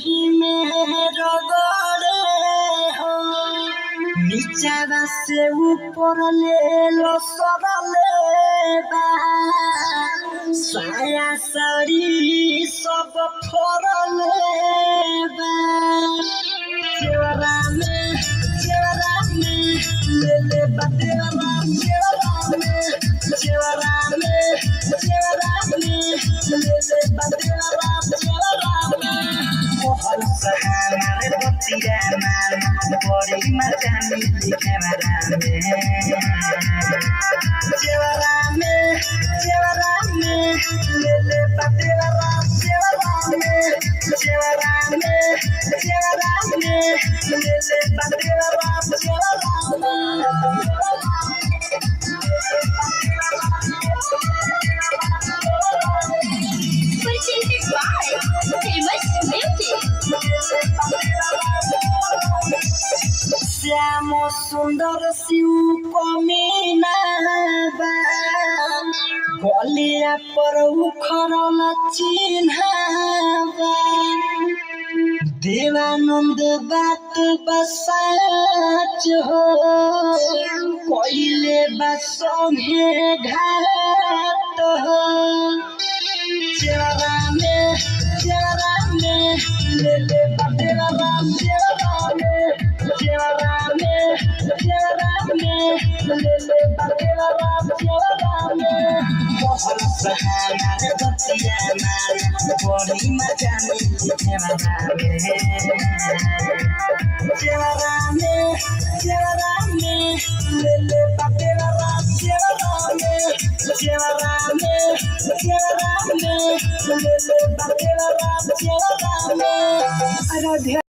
ही में रगड़े हो नीचा से ऊपर ले लो सरले बा साया साड़ी सब फरले बा चेवरा में ले ले बतेरा चेवरा में ले ले बतेरा मोहन सहारा रे बतिया मार बड़ी मचानी कैमरा में चेवरा में ले ले बतेरा चेवरा में ले ले बतेरा Presented by Famous Music. Shyam सुंदर शिव कमीना गलिया पर उखड़ल चिन्ह देवानंद बात बसाच हो कोइले बसंगे घाट हो चेवरा में ले ले बतेरा चेवरा में ले ले बतेरा मोहन सहारा रे बतिया मार बड़ी मचानी कैमरा में चेवरा में ले ले बतेरा चेवरा में ले ले बतेरा